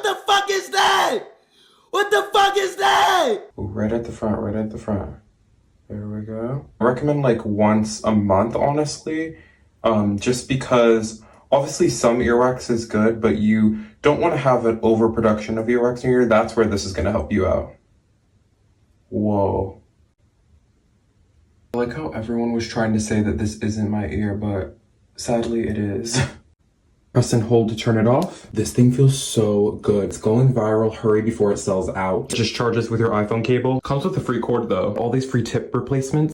What the fuck is that? What the fuck is that? Right at the front, right at the front. There we go. I recommend like once a month, honestly, just because obviously some earwax is good, but you don't want to have an overproduction of earwax in your ear. That's where this is going to help you out. Whoa. I like how everyone was trying to say that this isn't my ear, but sadly it is. Press and hold to turn it off. This thing feels so good. It's going viral. Hurry before it sells out. Just charges with your iPhone cable. Comes with a free cord though. All these free tip replacements.